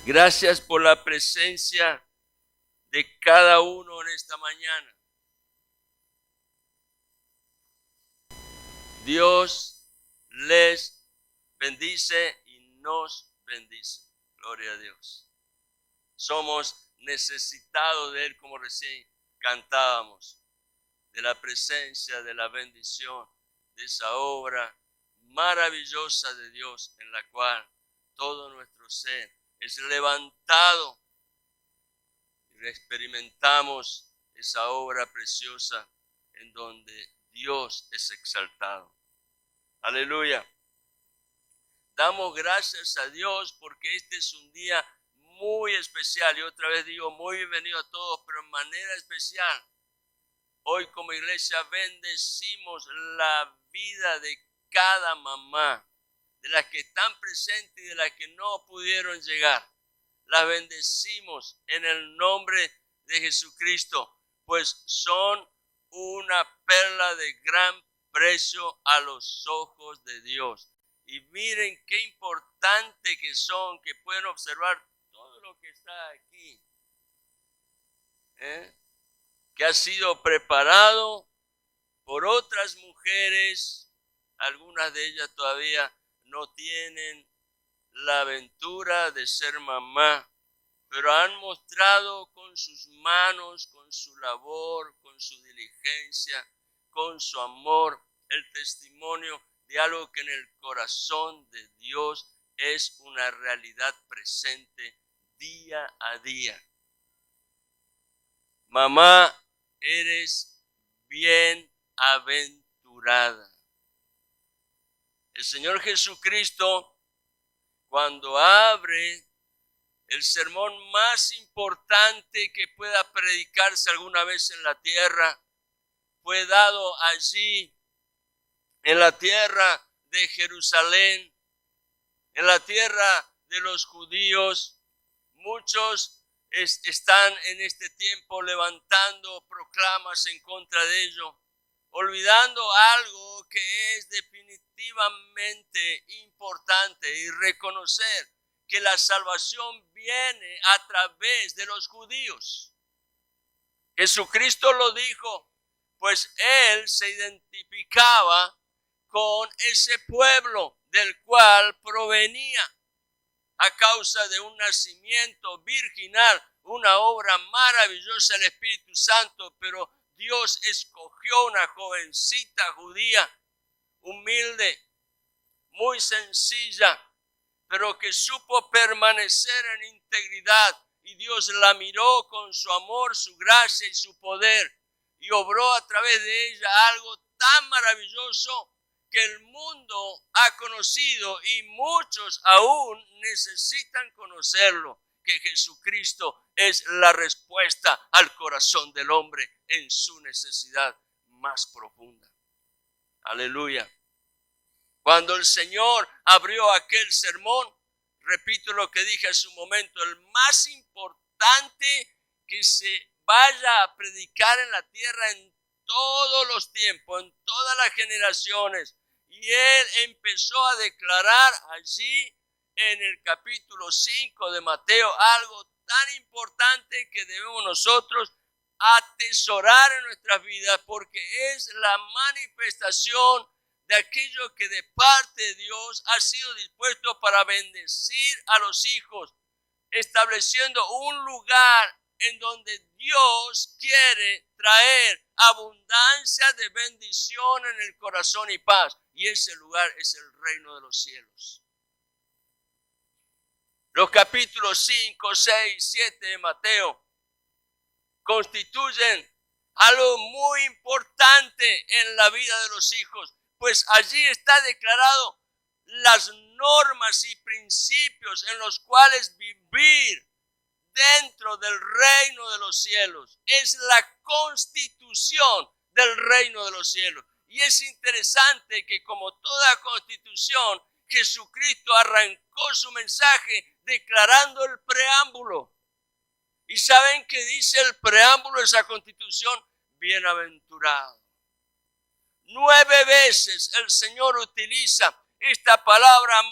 Gracias por la presencia de cada uno en esta mañana. Dios les bendice y nos bendice. Gloria a Dios. Somos necesitados de Él, como recién cantábamos, de la presencia, de la bendición, de esa obra maravillosa de Dios en la cual todo nuestro ser es levantado y experimentamos esa obra preciosa en donde Dios es exaltado. Aleluya. Damos gracias a Dios porque este es un día muy especial. Y otra vez digo, muy bienvenido a todos, pero en manera especial. Hoy como iglesia bendecimos la vida de cada mamá, de las que están presentes y de las que no pudieron llegar. Las bendecimos en el nombre de Jesucristo, pues son una perla de gran precio a los ojos de Dios. Y miren qué importante que son, que pueden observar todo lo que está aquí, que ha sido preparado por otras mujeres. Algunas de ellas todavía no tienen la aventura de ser mamá, pero han mostrado con sus manos, con su labor, con su diligencia, con su amor, el testimonio de algo que en el corazón de Dios es una realidad presente día a día. Mamá, eres bienaventurada. El Señor Jesucristo, cuando abre el sermón más importante que pueda predicarse alguna vez en la tierra, fue dado allí, en la tierra de Jerusalén, en la tierra de los judíos. Muchos están en este tiempo levantando proclamas en contra de ello, olvidando algo que es definitivamente importante, y reconocer que la salvación viene a través de los judíos. Jesucristo lo dijo, pues Él se identificaba con ese pueblo del cual provenía a causa de un nacimiento virginal, una obra maravillosa del Espíritu Santo, pero Dios escogió una jovencita judía, humilde, muy sencilla, pero que supo permanecer en integridad, y Dios la miró con su amor, su gracia y su poder, y obró a través de ella algo tan maravilloso que el mundo ha conocido y muchos aún necesitan conocerlo, que Jesucristo es la respuesta al corazón del hombre en su necesidad más profunda. Aleluya. Cuando el Señor abrió aquel sermón, repito lo que dije hace un momento, el más importante que se vaya a predicar en la tierra en todos los tiempos, en todas las generaciones. Y Él empezó a declarar allí en el capítulo 5 de Mateo algo tan importante que debemos nosotros atesorar en nuestras vidas, porque es la manifestación de aquello que de parte de Dios ha sido dispuesto para bendecir a los hijos, estableciendo un lugar en donde Dios quiere traer abundancia de bendición en el corazón y paz. Y ese lugar es el reino de los cielos. Los capítulos 5, 6, 7 de Mateo constituyen algo muy importante en la vida de los hijos, pues allí está declarado las normas y principios en los cuales vivir dentro del reino de los cielos. Es la constitución del reino de los cielos. Y es interesante que, como toda constitución, Jesucristo arrancó su mensaje declarando el preámbulo. ¿Y saben qué dice el preámbulo de esa constitución? Bienaventurado. 9 veces el Señor utiliza esta palabra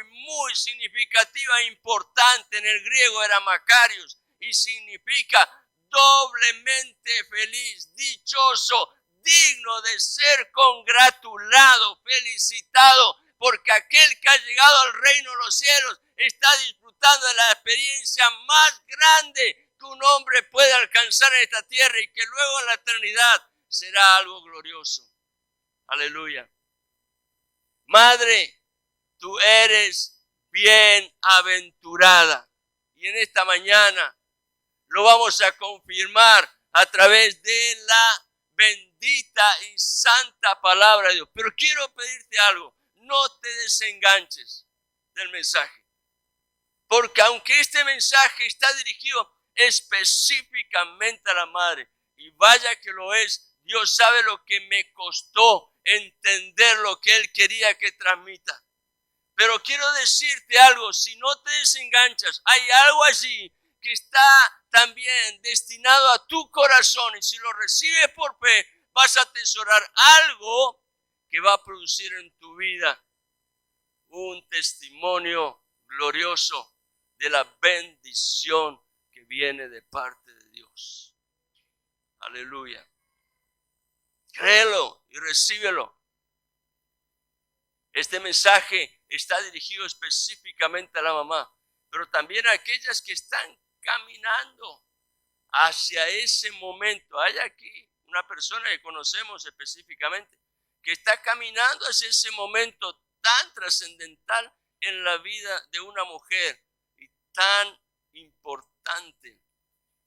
muy significativa e importante. En el griego era Macarios y significa doblemente feliz, dichoso, digno de ser congratulado, felicitado, porque aquel que ha llegado al reino de los cielos está disfrutando de la experiencia más grande que un hombre puede alcanzar en esta tierra y que luego en la eternidad será algo glorioso. Aleluya. Madre, tú eres bienaventurada. Y en esta mañana lo vamos a confirmar a través de la bendita y santa palabra de Dios. Pero quiero pedirte algo, no te desenganches del mensaje. Porque aunque este mensaje está dirigido específicamente a la madre, y vaya que lo es, Dios sabe lo que me costó entender lo que Él quería que transmita. Pero quiero decirte algo, si no te desenganchas, hay algo allí que está también destinado a tu corazón, y si lo recibes por fe, vas a atesorar algo que va a producir en tu vida un testimonio glorioso de la bendición que viene de parte de Dios. Aleluya. Créelo y recíbelo. Este mensaje está dirigido específicamente a la mamá, pero también a aquellas que están caminando hacia ese momento. Hay aquí una persona que conocemos específicamente que está caminando hacia ese momento tan trascendental en la vida de una mujer y tan importante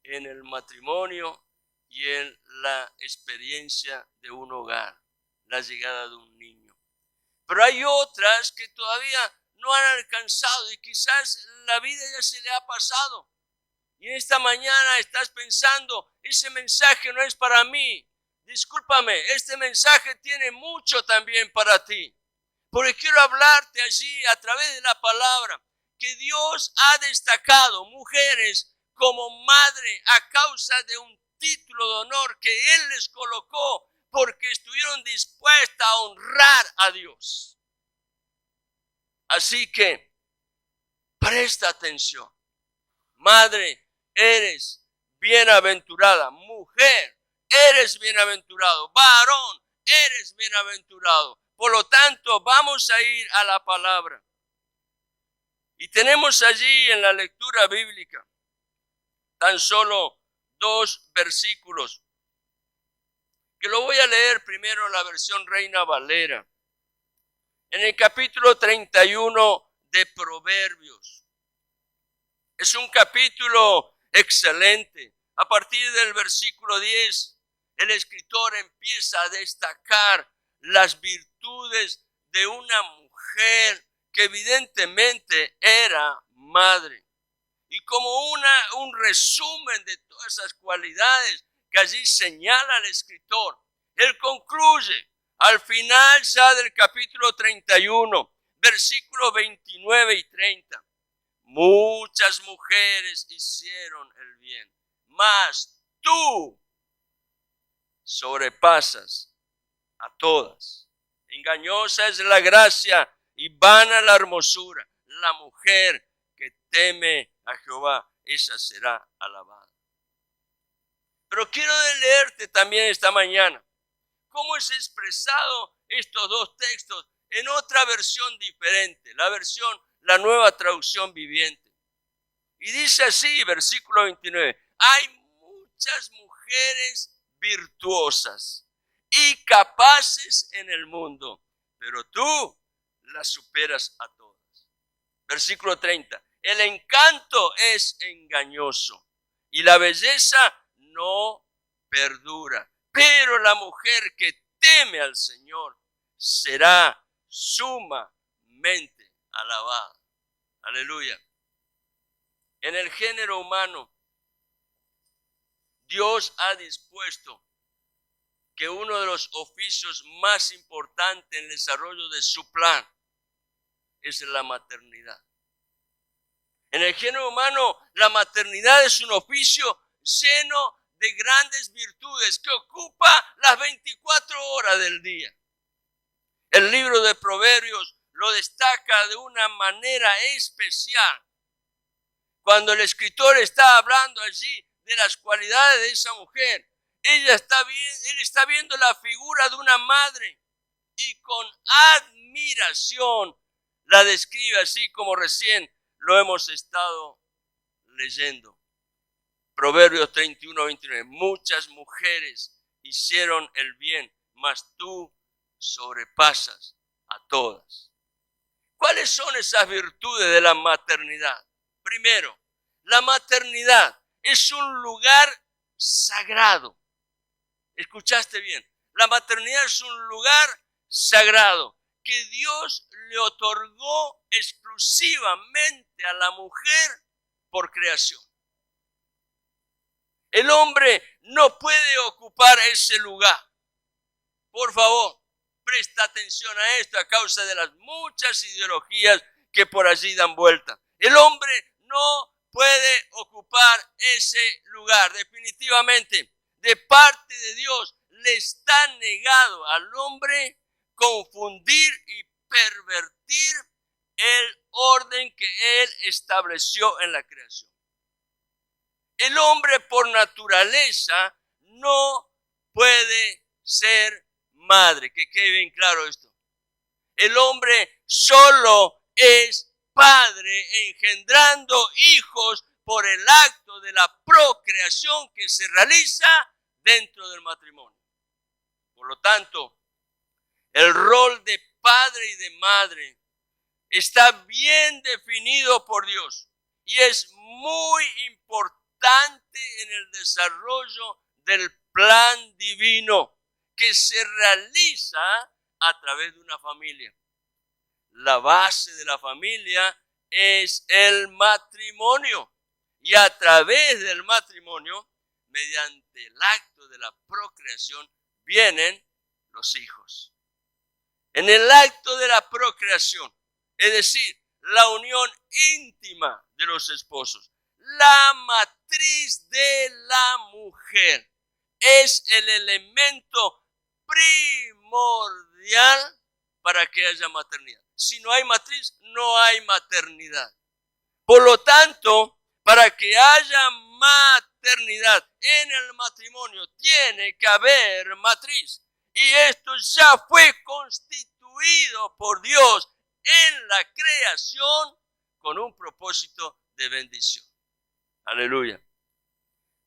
en el matrimonio y en la experiencia de un hogar, la llegada de un niño. Pero hay otras que todavía no han alcanzado y quizás la vida ya se le ha pasado. Y en esta mañana estás pensando, ese mensaje no es para mí. Discúlpame, este mensaje tiene mucho también para ti. Porque quiero hablarte allí a través de la palabra que Dios ha destacado mujeres como madre a causa de un título de honor que Él les colocó porque estuvieron dispuestas a honrar a Dios. Así que presta atención. Madre, eres bienaventurada. Mujer, eres bienaventurado. Varón, eres bienaventurado. Por lo tanto, vamos a ir a la palabra. Y tenemos allí en la lectura bíblica tan solo 2 versículos, que lo voy a leer primero en la versión Reina Valera. En el capítulo 31 de Proverbios. Es un capítulo excelente. A partir del versículo 10, el escritor empieza a destacar las virtudes de una mujer que evidentemente era madre. Y como un resumen de todas esas cualidades que allí señala el escritor, él concluye al final ya del capítulo 31, versículos 29 y 30. Muchas mujeres hicieron el bien, mas tú sobrepasas a todas. Engañosa es la gracia y vana la hermosura. La mujer que teme a Jehová, esa será alabada. Pero quiero leerte también esta mañana cómo es expresado estos 2 textos en otra versión diferente, la Nueva Traducción Viviente. Y dice así, versículo 29, hay muchas mujeres virtuosas y capaces en el mundo, pero tú las superas a todas. Versículo 30, el encanto es engañoso y la belleza no perdura, pero la mujer que teme al Señor será sumamente alabada. Aleluya. En el género humano, Dios ha dispuesto que uno de los oficios más importantes en el desarrollo de su plan es la maternidad. En el género humano, la maternidad es un oficio lleno de grandes virtudes que ocupa las 24 horas del día. El libro de Proverbios lo destaca de una manera especial. Cuando el escritor está hablando allí de las cualidades de esa mujer, él está viendo la figura de una madre y con admiración la describe así como recién lo hemos estado leyendo. Proverbios 31:29. Muchas mujeres hicieron el bien, mas tú sobrepasas a todas. ¿Cuáles son esas virtudes de la maternidad? Primero, la maternidad es un lugar sagrado. ¿Escuchaste bien? La maternidad es un lugar sagrado que Dios le otorgó exclusivamente a la mujer por creación. El hombre no puede ocupar ese lugar. Por favor, presta atención a esto a causa de las muchas ideologías que por allí dan vuelta. El hombre no puede ocupar ese lugar. Definitivamente, de parte de Dios, le está negado al hombre confundir y pervertir el orden que él estableció en la creación. El hombre por naturaleza no puede ser madre, que quede bien claro esto. El hombre solo es padre engendrando hijos por el acto de la procreación que se realiza dentro del matrimonio. Por lo tanto, el rol de padre y de madre está bien definido por Dios y es muy importante en el desarrollo del plan divino que se realiza a través de una familia. La base de la familia es el matrimonio y a través del matrimonio, mediante el acto de la procreación, vienen los hijos. En el acto de la procreación, es decir, la unión íntima de los esposos, la matriz de la mujer es el elemento primordial para que haya maternidad. Si no hay matriz, no hay maternidad. Por lo tanto, para que haya maternidad en el matrimonio, tiene que haber matriz. Y esto ya fue constituido por Dios en la creación con un propósito de bendición. Aleluya.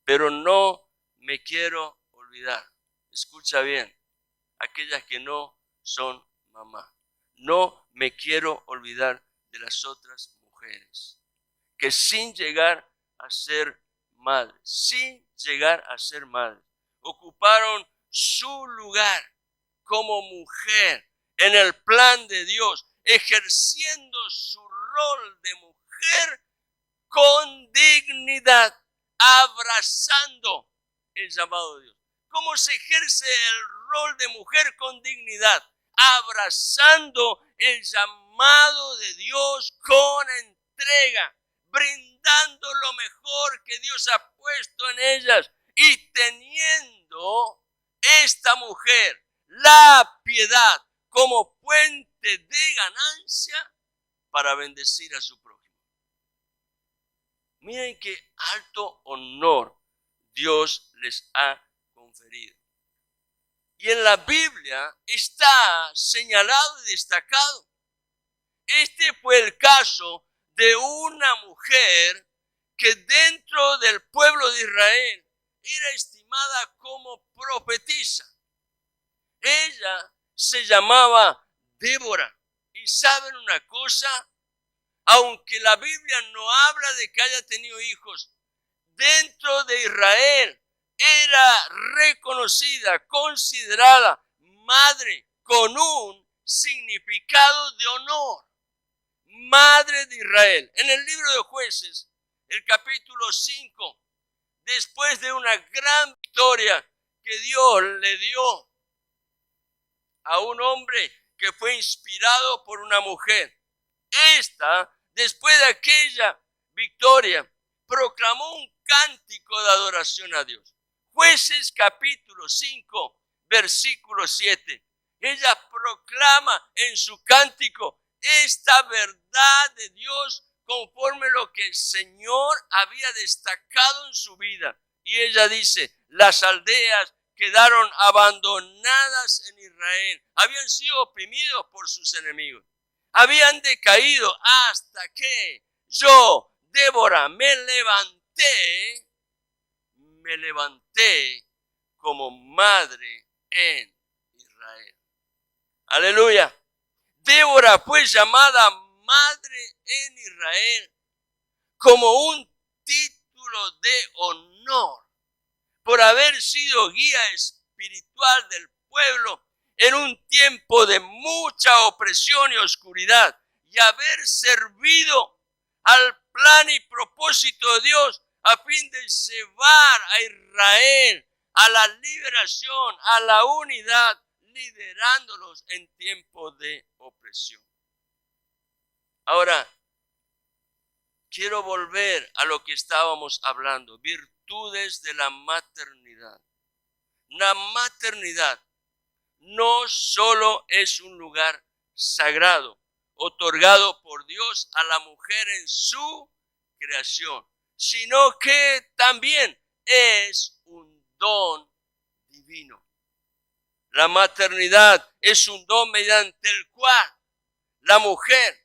Pero no me quiero olvidar. Escucha bien, aquellas que no son mamá. No me quiero olvidar de las otras mujeres que sin llegar a ser madres, ocuparon su lugar como mujer en el plan de Dios, ejerciendo su rol de mujer con dignidad, abrazando el llamado de Dios. ¿Cómo se ejerce el rol de mujer con dignidad? Abrazando el llamado de Dios con entrega, brindando lo mejor que Dios ha puesto en ellas y teniendo esta mujer la piedad como fuente de ganancia para bendecir a su prójimo. Miren qué alto honor Dios les ha conferido. Y en la Biblia está señalado y destacado. Este fue el caso de una mujer que dentro del pueblo de Israel era estimada como profetisa. Ella se llamaba Débora. ¿Y saben una cosa? Aunque la Biblia no habla de que haya tenido hijos, dentro de Israel era reconocida, considerada madre con un significado de honor. Madre de Israel. En el libro de Jueces, el capítulo 5, después de una gran victoria que Dios le dio a un hombre que fue inspirado por una mujer, esta, después de aquella victoria, proclamó un cántico de adoración a Dios. Jueces capítulo 5, versículo 7. Ella proclama en su cántico: esta verdad de Dios conforme lo que el Señor había destacado en su vida. Y ella dice, las aldeas quedaron abandonadas en Israel. Habían sido oprimidos por sus enemigos. Habían decaído hasta que yo, Débora, me levanté como madre en Israel. Aleluya. Débora fue llamada madre en Israel como un título de honor por haber sido guía espiritual del pueblo en un tiempo de mucha opresión y oscuridad y haber servido al plan y propósito de Dios a fin de llevar a Israel a la liberación, a la unidad, liderándolos en tiempo de opresión. Ahora, quiero volver a lo que estábamos hablando, virtudes de la maternidad. La maternidad no solo es un lugar sagrado, otorgado por Dios a la mujer en su creación, sino que también es un don divino. La maternidad es un don mediante el cual la mujer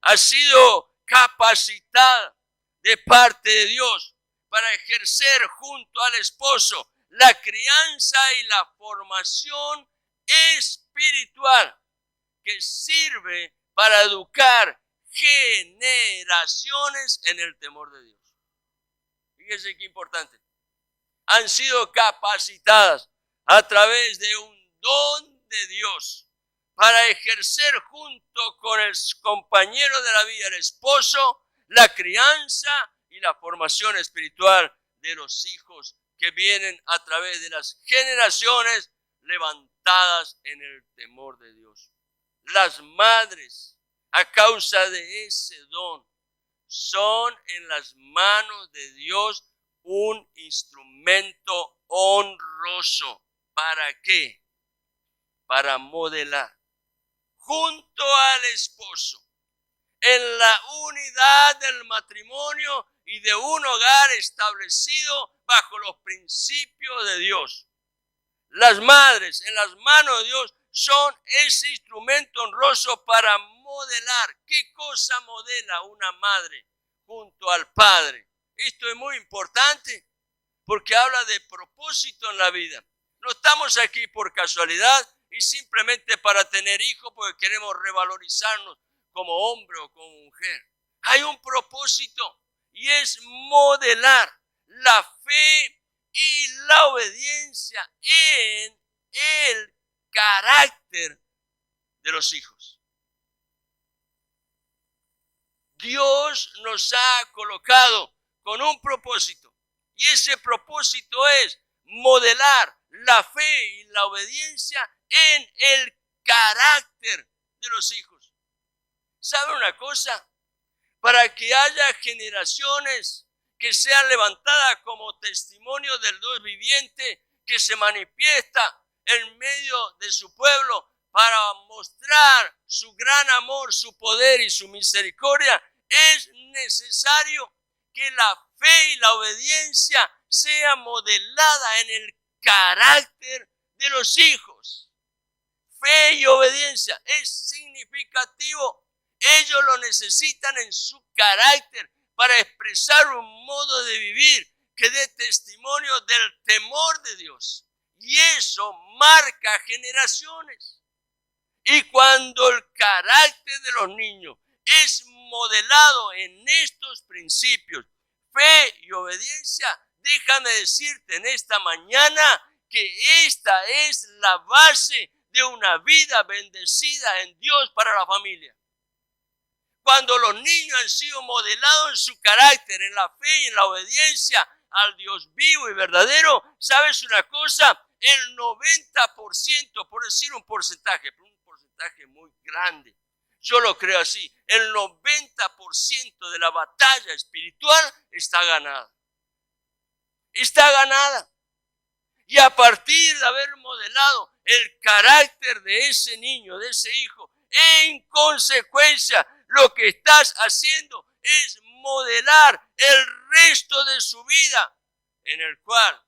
ha sido capacitada de parte de Dios para ejercer junto al esposo la crianza y la formación espiritual que sirve para educar generaciones en el temor de Dios. Fíjense qué importante. Han sido capacitadas a través de un don de Dios para ejercer junto con el compañero de la vida, el esposo, la crianza y la formación espiritual de los hijos que vienen a través de las generaciones levantadas en el temor de Dios. Las madres, a causa de ese don, son en las manos de Dios un instrumento honroso. ¿Para qué? Para modelar junto al esposo en la unidad del matrimonio y de un hogar establecido bajo los principios de Dios. Las madres en las manos de Dios son ese instrumento honroso para modelar. ¿Qué cosa modela una madre junto al padre? Esto es muy importante porque habla de propósito en la vida. No estamos aquí por casualidad y simplemente para tener hijos porque queremos revalorizarnos como hombre o como mujer. Hay un propósito y es modelar la fe y la obediencia en el carácter de los hijos. Dios nos ha colocado con un propósito y ese propósito es modelar la fe y la obediencia en el carácter de los hijos. ¿Sabe una cosa? Para que haya generaciones que sean levantadas como testimonio del Dios viviente que se manifiesta en medio de su pueblo para mostrar su gran amor, su poder y su misericordia, es necesario que la fe y la obediencia sea modelada en el carácter de los hijos. Fe y obediencia es significativo. Ellos lo necesitan en su carácter para expresar un modo de vivir que dé testimonio del temor de Dios. Y eso marca generaciones. Y cuando el carácter de los niños es modelado en estos principios, fe y obediencia, déjame decirte en esta mañana que esta es la base de una vida bendecida en Dios para la familia. Cuando los niños han sido modelados en su carácter, en la fe y en la obediencia al Dios vivo y verdadero, ¿sabes una cosa? El 90%, por decir un porcentaje muy grande, yo lo creo así, el 90% de la batalla espiritual está ganada. Está ganada. Y a partir de haber modelado el carácter de ese niño, de ese hijo, En consecuencia, lo que estás haciendo es modelar el resto de su vida, en el cual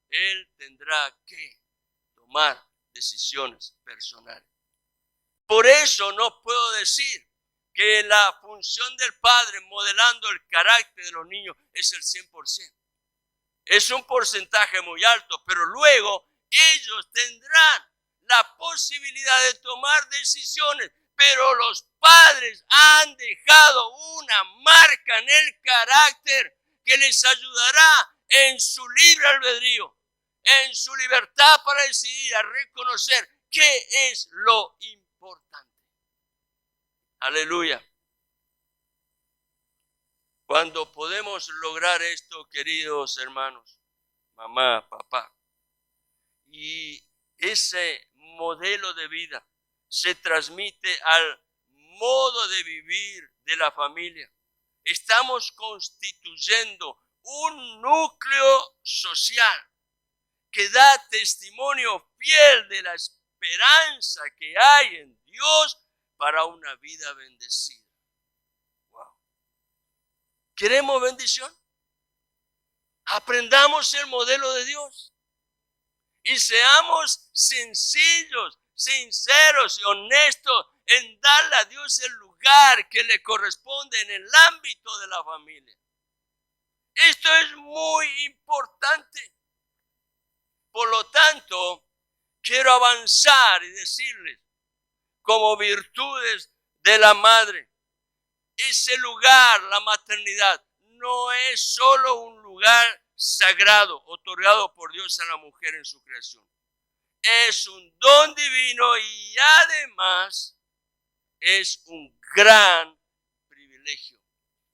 él tendrá que tomar decisiones personales. Por eso no puedo decir que la función del padre modelando el carácter de los niños es el 100%. Es un porcentaje muy alto, pero luego ellos tendrán la posibilidad de tomar decisiones, pero los padres han dejado una marca en el carácter que les ayudará en su libre albedrío, en su libertad para decidir, a reconocer qué es lo importante. Aleluya. Cuando podemos lograr esto, queridos hermanos, mamá, papá, y ese modelo de vida se transmite al modo de vivir de la familia, estamos constituyendo un núcleo social que da testimonio fiel de la esperanza que hay en Dios para una vida bendecida. Wow. ¿Queremos bendición? Aprendamos el modelo de Dios y seamos sencillos, sinceros y honestos en darle a Dios el lugar que le corresponde en el ámbito de la familia. Esto es muy importante. Por lo tanto, quiero avanzar y decirles, como virtudes de la madre, ese lugar, la maternidad, no es solo un lugar sagrado otorgado por Dios a la mujer en su creación. Es un don divino y además es un gran privilegio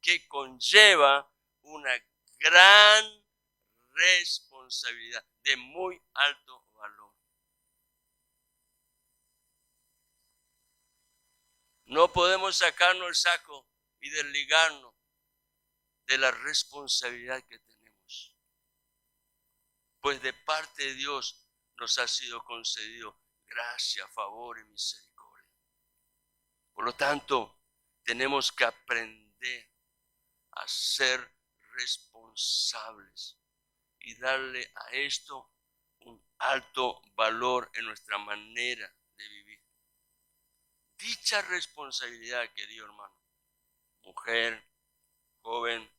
que conlleva una gran responsabilidad de muy alto valor. No podemos sacarnos el saco y desligarnos de la responsabilidad que tenemos, pues de parte de Dios nos ha sido concedido gracia, favor y misericordia. Por lo tanto, tenemos que aprender a ser responsables y darle a esto un alto valor en nuestra manera de vivir. Dicha responsabilidad, querido hermano, mujer, joven,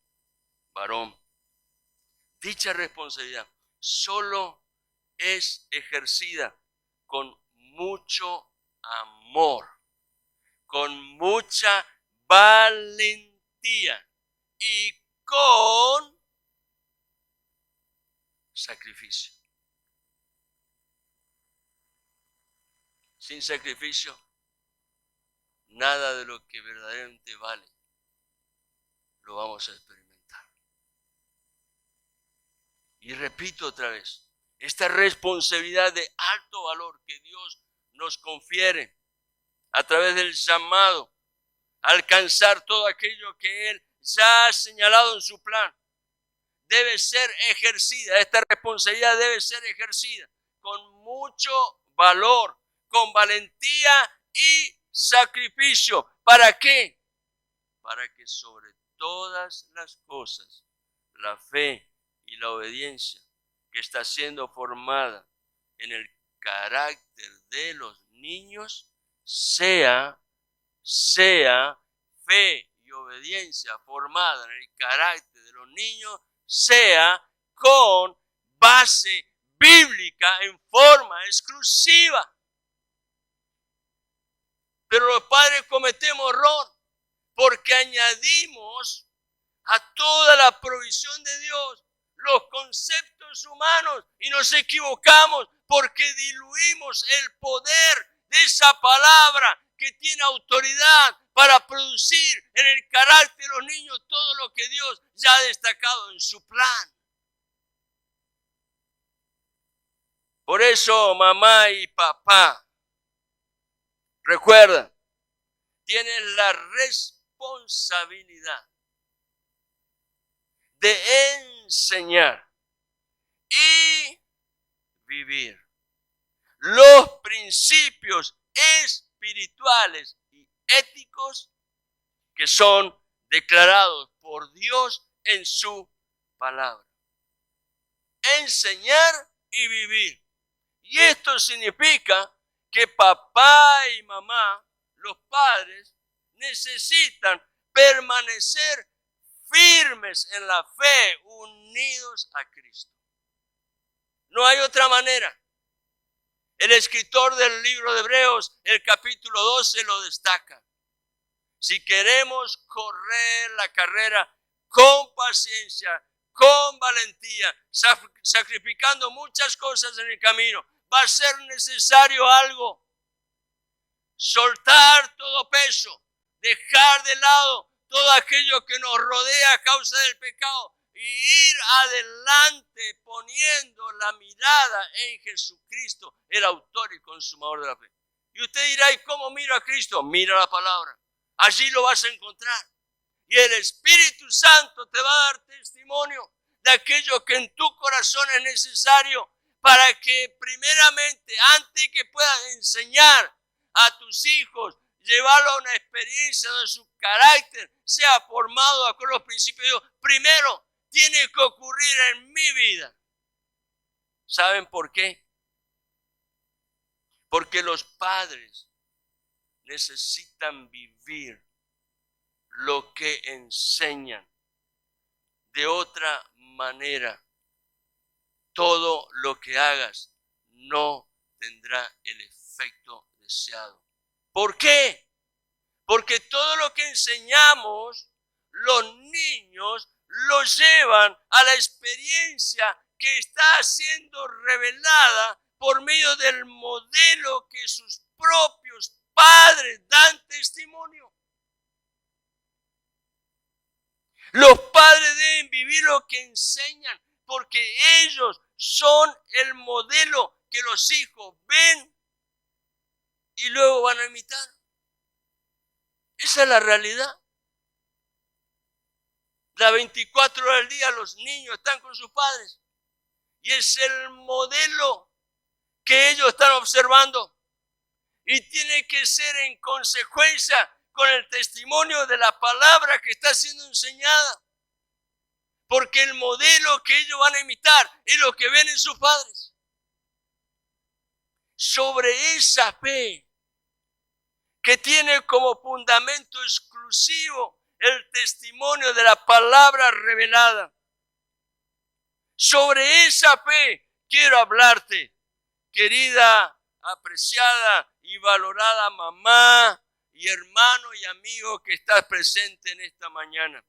varón, dicha responsabilidad solo es ejercida con mucho amor, con mucha valentía y con sacrificio. Sin sacrificio, nada de lo que verdaderamente vale lo vamos a experimentar. Y repito otra vez, esta responsabilidad de alto valor que Dios nos confiere a través del llamado a alcanzar todo aquello que Él ya ha señalado en su plan, debe ser ejercida, esta responsabilidad debe ser ejercida con mucho valor, con valentía y sacrificio. ¿Para qué? Para que sobre todas las cosas la fe y la obediencia que está siendo formada en el carácter de los niños sea fe y obediencia formada en el carácter de los niños, sea con base bíblica en forma exclusiva. Pero los padres cometemos error porque añadimos a toda la provisión de Dios los conceptos humanos y nos equivocamos porque diluimos el poder de esa palabra que tiene autoridad para producir en el carácter de los niños todo lo que Dios ya ha destacado en su plan. Por eso, mamá y papá, recuerda, tienen la responsabilidad de enseñar y vivir los principios espirituales y éticos que son declarados por Dios en su palabra. Enseñar y vivir. Y esto significa que papá y mamá, los padres, necesitan permanecer firmes en la fe, unidos a Cristo. No hay otra manera. El escritor del libro de Hebreos, el capítulo 12, lo destaca. Si queremos correr la carrera con paciencia, con valentía, sacrificando muchas cosas en el camino, va a ser necesario algo. Soltar todo peso, dejar de lado todo aquello que nos rodea a causa del pecado y ir adelante poniendo la mirada en Jesucristo, el autor y consumador de la fe. Y usted dirá, ¿y cómo miro a Cristo? Mira la palabra. Allí lo vas a encontrar. Y el Espíritu Santo te va a dar testimonio de aquello que en tu corazón es necesario para que primeramente, antes que puedas enseñar a tus hijos, llevarlo a una experiencia donde su carácter sea formado con los principios de Dios, primero tiene que ocurrir en mi vida. ¿Saben por qué? Porque los padres necesitan vivir lo que enseñan. De otra manera, todo lo que hagas no tendrá el efecto deseado. ¿Por qué? Porque todo lo que enseñamos, los niños lo llevan a la experiencia que está siendo revelada por medio del modelo que sus propios padres dan testimonio. Los padres deben vivir lo que enseñan, porque ellos son el modelo que los hijos ven y luego van a imitar. Esa es la realidad. Las 24 horas del día los niños están con sus padres y es el modelo que ellos están observando y tiene que ser en consecuencia con el testimonio de la palabra que está siendo enseñada. Porque el modelo que ellos van a imitar es lo que ven en sus padres. Sobre esa fe que tiene como fundamento exclusivo el testimonio de la palabra revelada. Sobre esa fe quiero hablarte, querida, apreciada y valorada mamá y hermano y amigo que estás presente en esta mañana,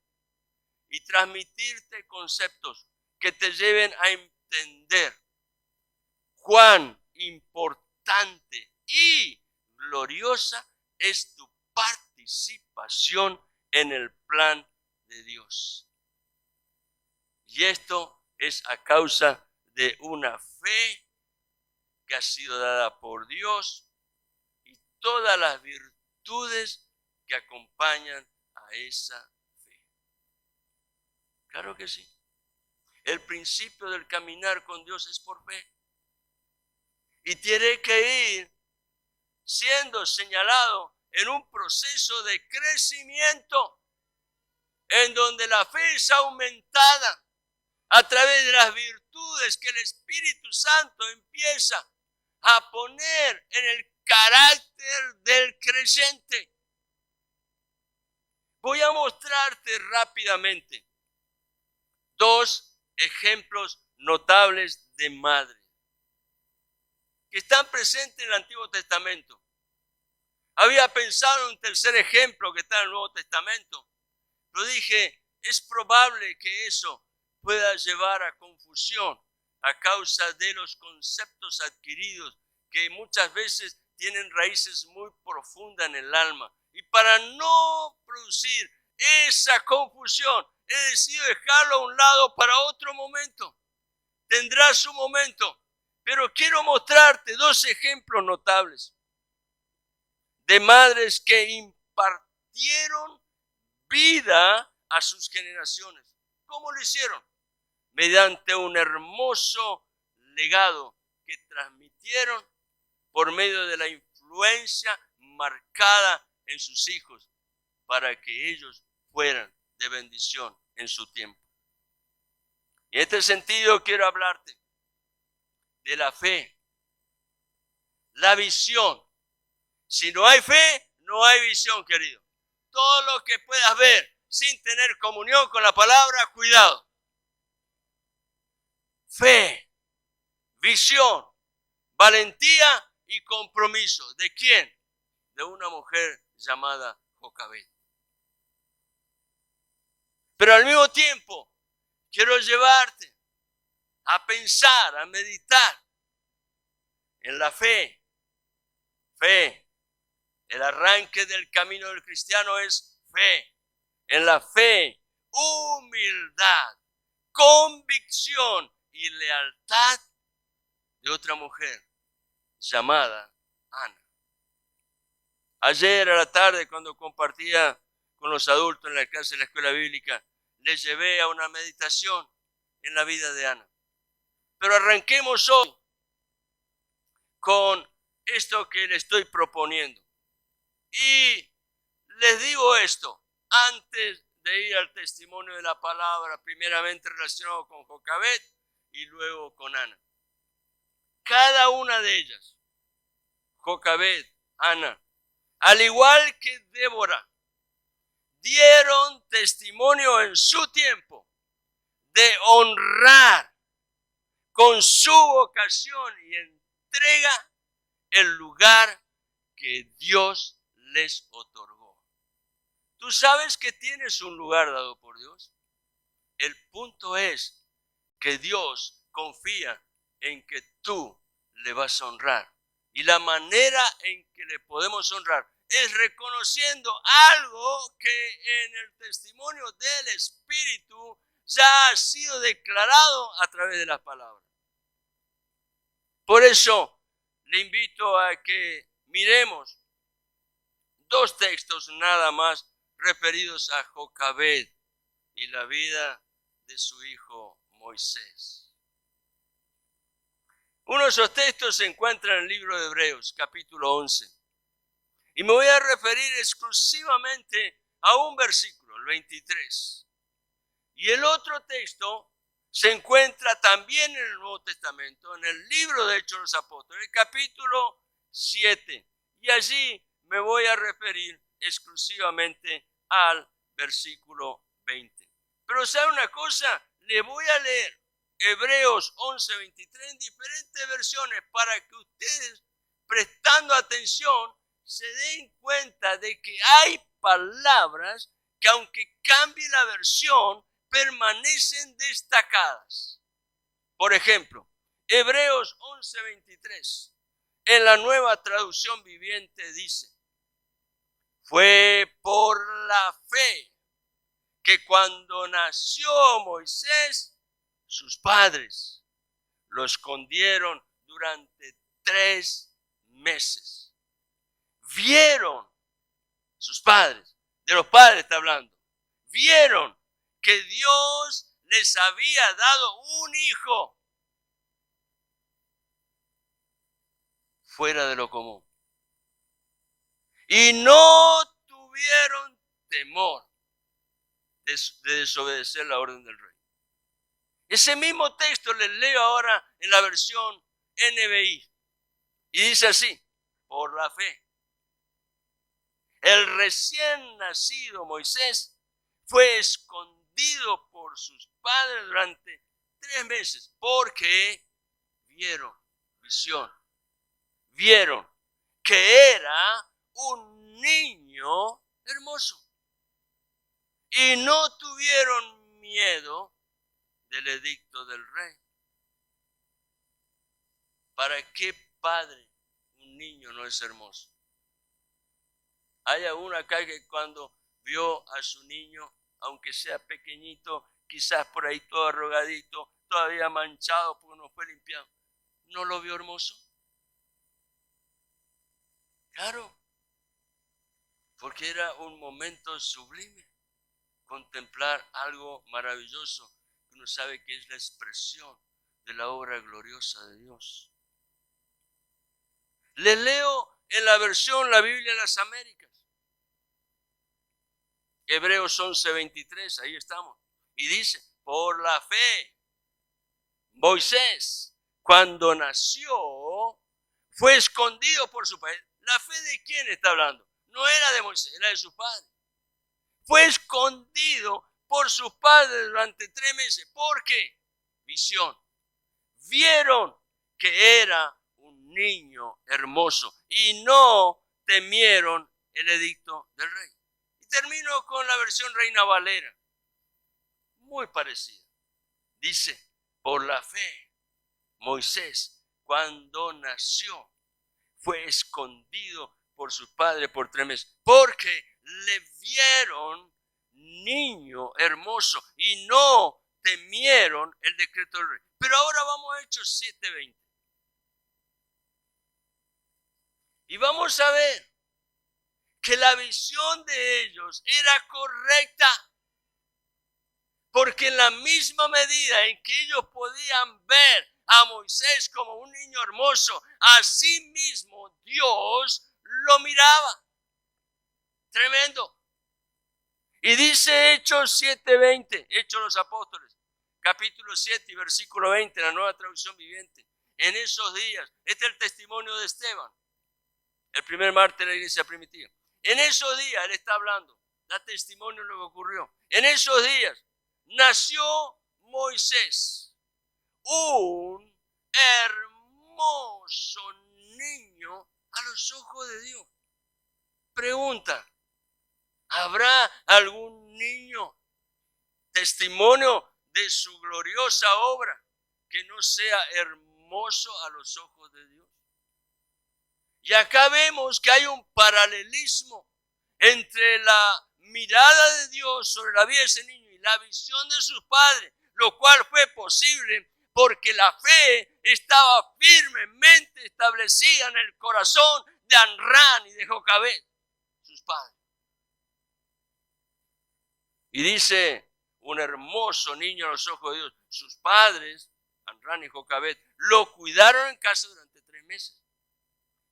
y transmitirte conceptos que te lleven a entender cuán importante y gloriosa es tu participación en el plan de Dios. Y esto es a causa de una fe que ha sido dada por Dios y todas las virtudes que acompañan a esa fe. Claro que sí. El principio del caminar con Dios es por fe. Y tiene que ir siendo señalado en un proceso de crecimiento en donde la fe es aumentada a través de las virtudes que el Espíritu Santo empieza a poner en el carácter del creyente. Voy a mostrarte rápidamente dos ejemplos notables de madre que están presentes en el Antiguo Testamento. Había pensado en un tercer ejemplo que está en el Nuevo Testamento, pero dije, es probable que eso pueda llevar a confusión a causa de los conceptos adquiridos que muchas veces tienen raíces muy profundas en el alma. Y para no producir esa confusión, he decidido dejarlo a un lado para otro momento. Tendrá su momento, pero quiero mostrarte dos ejemplos notables de madres que impartieron vida a sus generaciones. ¿Cómo lo hicieron? Mediante un hermoso legado que transmitieron por medio de la influencia marcada en sus hijos para que ellos fueran de bendición en su tiempo. En este sentido quiero hablarte de la fe, la visión. Si no hay fe, no hay visión, querido. Todo lo que puedas ver sin tener comunión con la palabra, cuidado. Fe, visión, valentía y compromiso. ¿De quién? De una mujer llamada Jocabed. Pero al mismo tiempo, quiero llevarte a pensar, a meditar en la fe. Fe. El arranque del camino del cristiano es fe. En la fe, humildad, convicción y lealtad de otra mujer llamada Ana. Ayer a la tarde, cuando compartía con los adultos en la clase de la escuela bíblica, les llevé a una meditación en la vida de Ana. Pero arranquemos hoy con esto que le estoy proponiendo. Y les digo esto, antes de ir al testimonio de la palabra, primeramente relacionado con Jocabed y luego con Ana. Cada una de ellas, Jocabed, Ana, al igual que Débora, dieron testimonio en su tiempo de honrar con su vocación y entrega el lugar que Dios les otorgó. ¿Tú sabes que tienes un lugar dado por Dios? El punto es que Dios confía en que tú le vas a honrar. Y la manera en que le podemos honrar es reconociendo algo que en el testimonio del Espíritu ya ha sido declarado a través de las palabras. Por eso le invito a que miremos dos textos nada más referidos a Jocabed y la vida de su hijo Moisés. Uno de esos textos se encuentra en el libro de Hebreos, capítulo 11. Y me voy a referir exclusivamente a un versículo, el 23. Y el otro texto se encuentra también en el Nuevo Testamento, en el libro de Hechos de los Apóstoles, el capítulo 7. Y allí me voy a referir exclusivamente al versículo 20. Pero ¿sabe una cosa? Le voy a leer Hebreos 11:23 en diferentes versiones para que ustedes, prestando atención, se den cuenta de que hay palabras que, aunque cambie la versión, permanecen destacadas. Por ejemplo, Hebreos 11:23 en la Nueva Traducción Viviente dice: fue por la fe que cuando nació Moisés, sus padres lo escondieron durante 3 meses. Vieron, sus padres, de los padres está hablando, vieron que Dios les había dado un hijo fuera de lo común. Y no tuvieron temor de desobedecer la orden del rey. Ese mismo texto les leo ahora en la versión NBI. Y dice así: por la fe, el recién nacido Moisés fue escondido por sus padres durante 3 meses porque vieron visión. Vieron que era un niño hermoso. Y no tuvieron miedo del edicto del rey. ¿Para qué padre un niño no es hermoso? Hay alguno acá que cuando vio a su niño, aunque sea pequeñito, quizás por ahí todo arrugadito, todavía manchado porque no fue limpiado, ¿no lo vio hermoso? Claro, porque era un momento sublime, contemplar algo maravilloso que uno sabe que es la expresión de la obra gloriosa de Dios. Les leo en la versión La Biblia de las Américas. Hebreos 11:23, ahí estamos. Y dice, por la fe, Moisés, cuando nació, fue escondido por su padre. ¿La fe de quién está hablando? No era de Moisés, era de su padre. Fue escondido por su padre durante 3 meses. ¿Por qué? Visión. Vieron que era un niño hermoso y no temieron el edicto del rey. Y termino con la versión Reina Valera, muy parecida. Dice, por la fe, Moisés, cuando nació, fue escondido por su padre por 3 meses, porque le vieron niño hermoso y no temieron el decreto del rey. Pero ahora vamos a Hechos 7:20. Y vamos a ver que la visión de ellos era correcta. Porque en la misma medida en que ellos podían ver a Moisés como un niño hermoso, así mismo Dios lo miraba. Tremendo. Y dice Hechos 7:20, Hechos de los Apóstoles, capítulo 7 y versículo 20, la Nueva Traducción Viviente. En esos días, este es el testimonio de Esteban, el primer mártir de la iglesia primitiva. En esos días, él está hablando, da testimonio de lo que ocurrió. En esos días nació Moisés, un hermoso niño a los ojos de Dios. Pregunta, ¿habrá algún niño testimonio de su gloriosa obra que no sea hermoso a los ojos de Dios? Y acá vemos que hay un paralelismo entre la mirada de Dios sobre la vida de ese niño y la visión de sus padres, lo cual fue posible porque la fe estaba firmemente establecida en el corazón de Amrán y de Jocabed, sus padres. Y dice, un hermoso niño a los ojos de Dios. Sus padres, Amrán y Jocabed, lo cuidaron en casa durante 3 meses.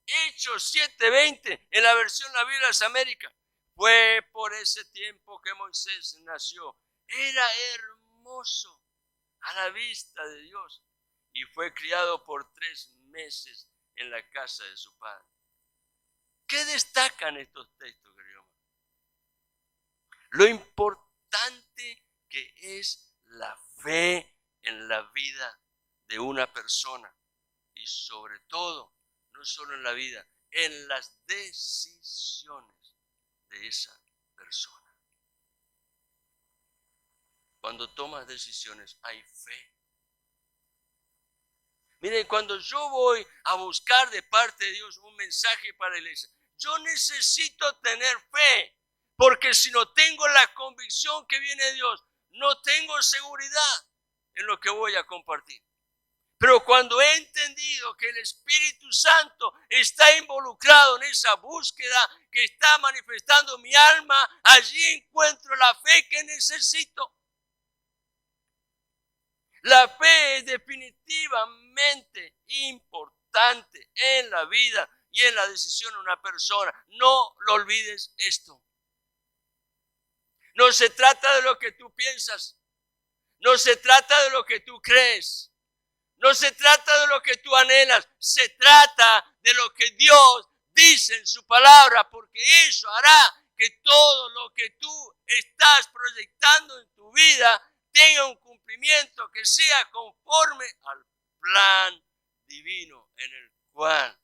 Hechos 7:20, en la versión La Biblia de las Américas. Fue por ese tiempo que Moisés nació. Era hermoso a la vista de Dios y fue criado por 3 meses en la casa de su padre. ¿Qué destacan estos textos, querido? Lo importante que es la fe en la vida de una persona y sobre todo, no solo en la vida, en las decisiones de esa persona. Cuando tomas decisiones hay fe. Miren, cuando yo voy a buscar de parte de Dios un mensaje para la iglesia, yo necesito tener fe, porque si no tengo la convicción que viene de Dios, no tengo seguridad en lo que voy a compartir. Pero cuando he entendido que el Espíritu Santo está involucrado en esa búsqueda que está manifestando mi alma, allí encuentro la fe que necesito. La fe es definitivamente importante en la vida y en la decisión de una persona. No lo olvides esto. No se trata de lo que tú piensas. No se trata de lo que tú crees. No se trata de lo que tú anhelas. Se trata de lo que Dios dice en su palabra, porque eso hará que todo lo que tú estás proyectando en tu vida tenga un cumplimiento que sea conforme al plan divino en el cual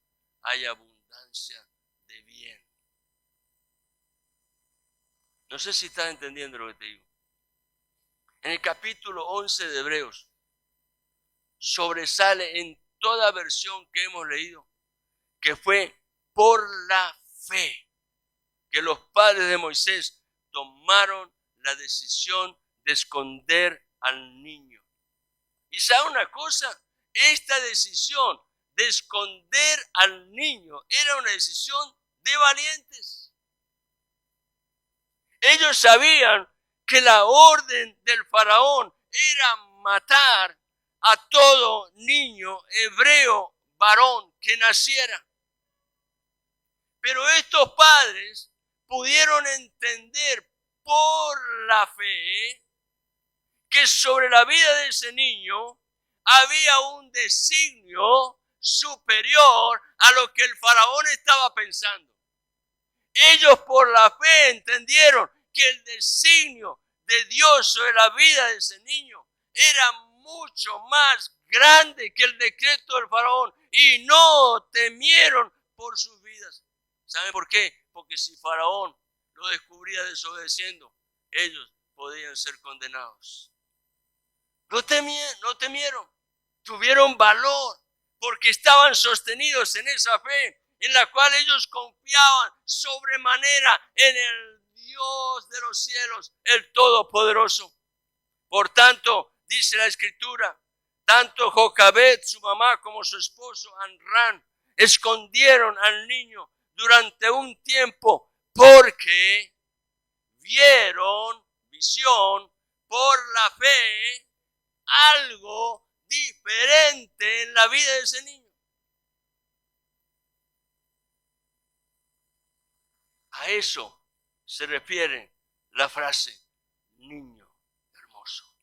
hay abundancia de bien. No sé si estás entendiendo lo que te digo. En el capítulo 11 de Hebreos sobresale en toda versión que hemos leído que fue por la fe que los padres de Moisés tomaron la decisión de esconder al niño. ¿Y sabe una cosa? Esta decisión de esconder al niño era una decisión de valientes. Ellos sabían que la orden del faraón era matar a todo niño hebreo varón que naciera. Pero estos padres pudieron entender por la fe que sobre la vida de ese niño había un designio superior a lo que el faraón estaba pensando. Ellos por la fe entendieron que el designio de Dios sobre la vida de ese niño era mucho más grande que el decreto del faraón y no temieron por sus vidas. ¿Saben por qué? Porque si faraón lo descubría desobedeciendo, ellos podían ser condenados. No temieron, tuvieron valor porque estaban sostenidos en esa fe en la cual ellos confiaban sobremanera en el Dios de los cielos, el Todopoderoso. Por tanto, dice la Escritura, tanto Jocabed, su mamá, como su esposo Amram escondieron al niño durante un tiempo porque vieron visión por la fe, algo diferente en la vida de ese niño. A eso se refiere la frase niño hermoso.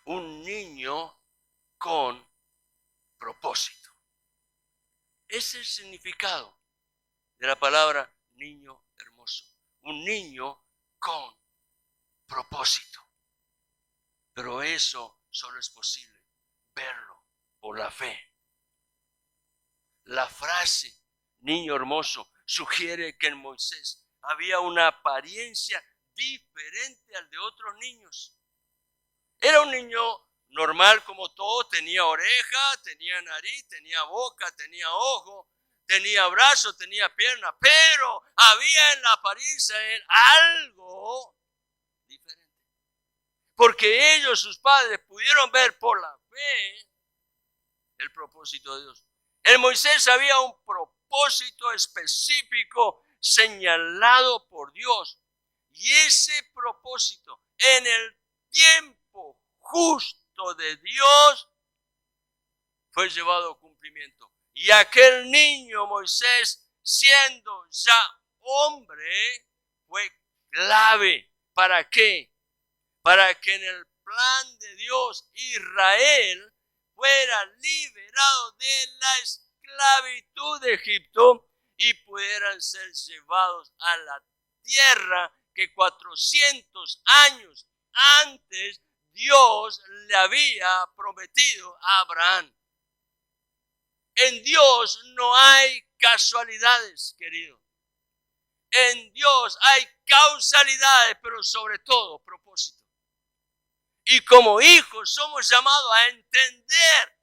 Un niño con propósito. Ese es el significado de la palabra niño hermoso. Un niño con propósito. Pero eso solo es posible verlo por la fe. La frase niño hermoso sugiere que en Moisés había una apariencia diferente al de otros niños. Era un niño normal como todo, tenía oreja, tenía nariz, tenía boca, tenía ojo, tenía brazo, tenía pierna, pero había en la apariencia de él algo diferente. Porque ellos, sus padres, pudieron ver por la fe el propósito de Dios. En Moisés había un propósito específico señalado por Dios. Y ese propósito en el tiempo justo de Dios fue llevado a cumplimiento. Y aquel niño Moisés, siendo ya hombre, fue clave. ¿Para qué? Para que en el plan de Dios Israel fuera liberado de la esclavitud de Egipto y pudieran ser llevados a la tierra que 400 años antes Dios le había prometido a Abraham. En Dios no hay casualidades, querido. En Dios hay causalidades, pero sobre todo propósito. Y como hijos somos llamados a entender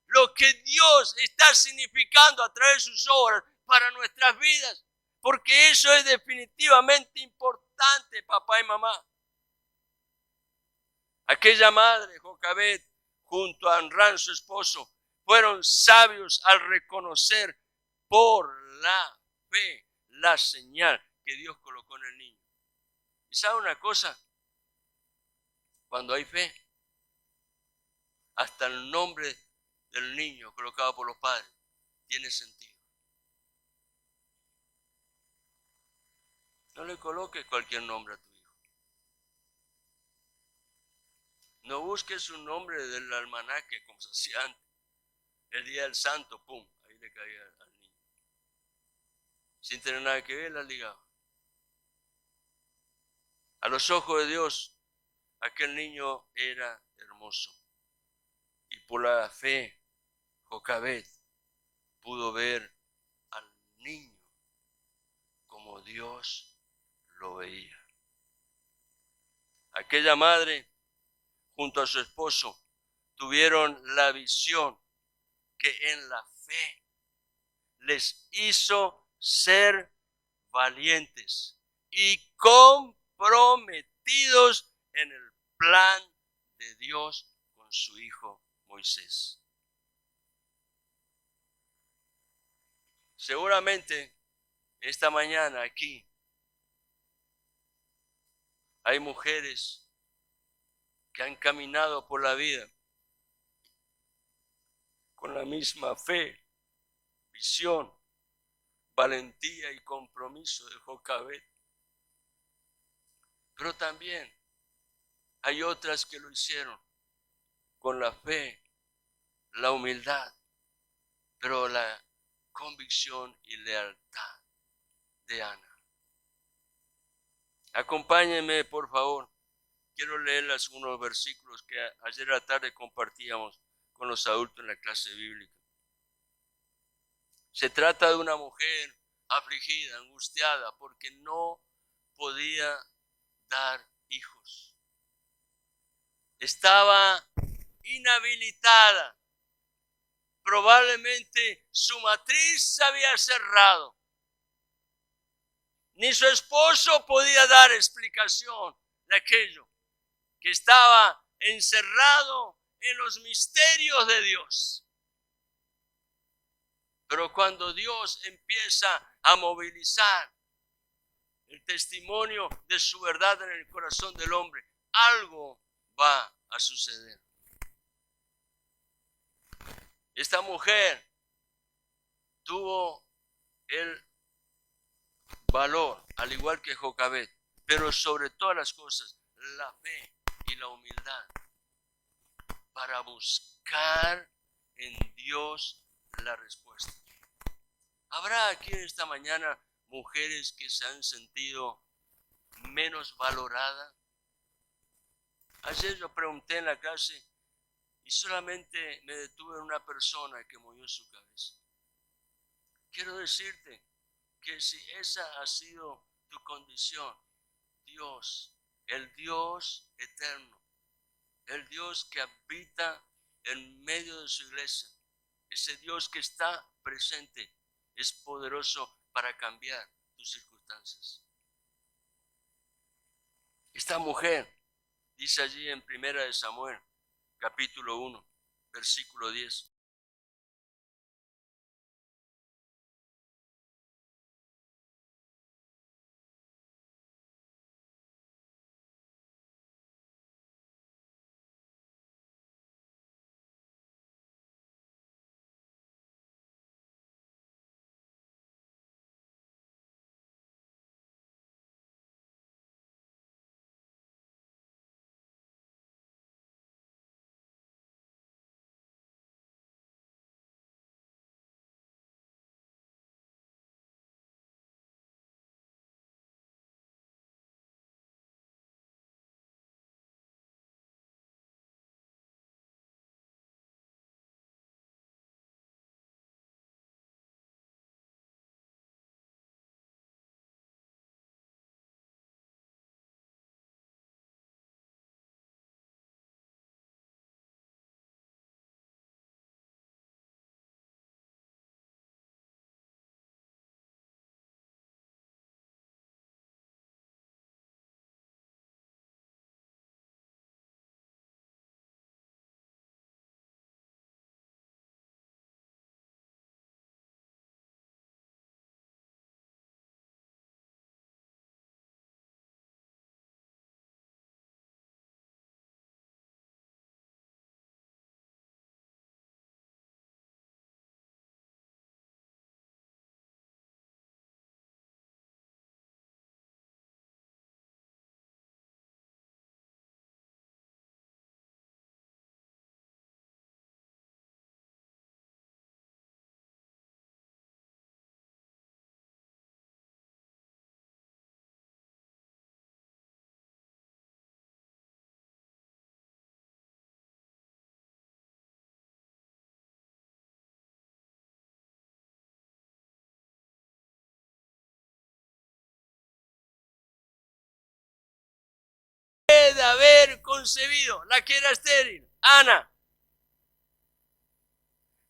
lo que Dios está significando a través de sus obras para nuestras vidas. Porque eso es definitivamente importante, papá y mamá. Aquella madre, Jocabed, junto a Amram, su esposo, fueron sabios al reconocer por la fe la señal que Dios colocó en el niño. ¿Y sabe una cosa? Cuando hay fe, hasta el nombre del niño colocado por los padres tiene sentido. No le coloques cualquier nombre a tu hijo. No busques un nombre del almanaque como se hacía antes. El día del santo, pum, ahí le caía al niño. Sin tener nada que ver, la ligaba. A los ojos de Dios, aquel niño era hermoso. Y por la fe, Jocabed pudo ver al niño como Dios lo veía. Aquella madre, junto a su esposo, tuvieron la visión que en la fe les hizo ser valientes y comprometidos en el plan de Dios con su hijo Moisés. Seguramente esta mañana aquí hay mujeres que han caminado por la vida con la misma fe visión, valentía y compromiso de Jocabet. Pero también hay otras que lo hicieron con la fe, la humildad, pero la convicción y lealtad de Ana. Acompáñenme, por favor. Quiero leerles unos versículos que ayer a la tarde compartíamos con los adultos en la clase bíblica. Se trata de una mujer afligida, angustiada, porque no podía dar hijos. Estaba inhabilitada. Probablemente su matriz se había cerrado. Ni su esposo podía dar explicación de aquello que estaba encerrado en los misterios de Dios. Pero cuando Dios empieza a movilizar el testimonio de su verdad en el corazón del hombre, algo va a suceder. Esta mujer tuvo el valor, al igual que Jocabet, pero sobre todas las cosas, la fe y la humildad para buscar en Dios la respuesta. ¿Habrá aquí esta mañana mujeres que se han sentido menos valoradas? Ayer yo pregunté en la clase y solamente me detuve en una persona que movió su cabeza. Quiero decirte que si esa ha sido tu condición, Dios, el Dios eterno, el Dios que habita en medio de su iglesia, ese Dios que está presente, es poderoso para cambiar tus circunstancias. Esta mujer dice allí en 1 Samuel, capítulo 1, versículo 10. De haber concebido, la que era estéril, Ana,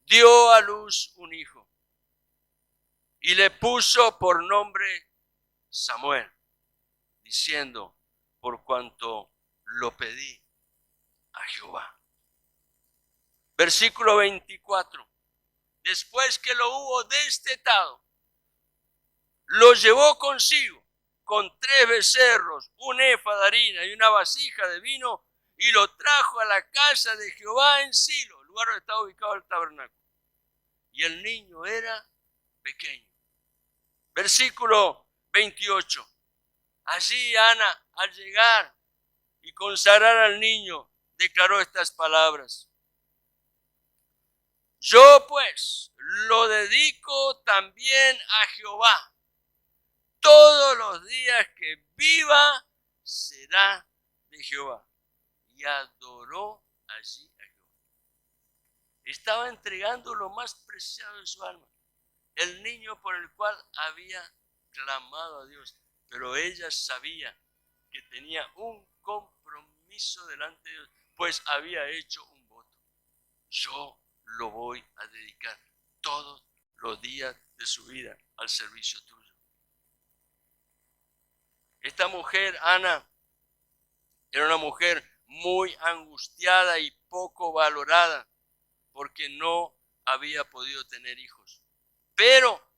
dio a luz un hijo y le puso por nombre Samuel, diciendo, por cuanto lo pedí a Jehová. Versículo 24. Después que lo hubo destetado, lo llevó consigo con 3 becerros, un efa de harina y una vasija de vino, y lo trajo a la casa de Jehová en Silo, el lugar donde estaba ubicado el tabernáculo. Y el niño era pequeño. Versículo 28. Allí Ana, al llegar y consagrar al niño, declaró estas palabras: yo pues lo dedico también a Jehová. Todos los días que viva será de Jehová. Y adoró allí a Jehová. Estaba entregando lo más preciado de su alma, el niño por el cual había clamado a Dios. Pero ella sabía que tenía un compromiso delante de Dios, pues había hecho un voto. Yo lo voy a dedicar todos los días de su vida al servicio tuyo. Esta mujer, Ana, era una mujer muy angustiada y poco valorada porque no había podido tener hijos. Pero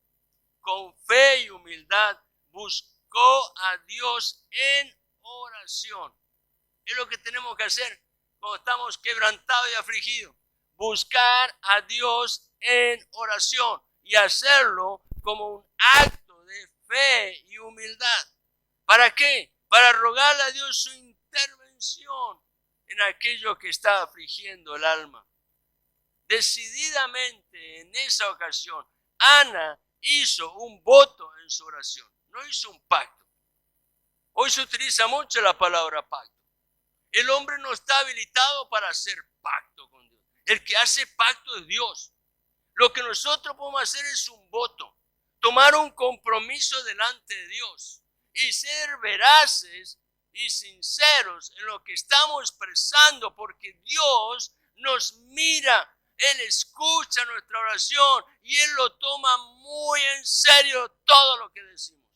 con fe y humildad buscó a Dios en oración. Es lo que tenemos que hacer cuando estamos quebrantados y afligidos. Buscar a Dios en oración y hacerlo como un acto de fe y humildad. ¿Para qué? Para rogarle a Dios su intervención en aquello que está afligiendo el alma. Decididamente en esa ocasión, Ana hizo un voto en su oración, no hizo un pacto. Hoy se utiliza mucho la palabra pacto. El hombre no está habilitado para hacer pacto con Dios. El que hace pacto es Dios. Lo que nosotros podemos hacer es un voto, tomar un compromiso delante de Dios y ser veraces y sinceros en lo que estamos expresando, porque Dios nos mira, Él escucha nuestra oración y Él lo toma muy en serio todo lo que decimos.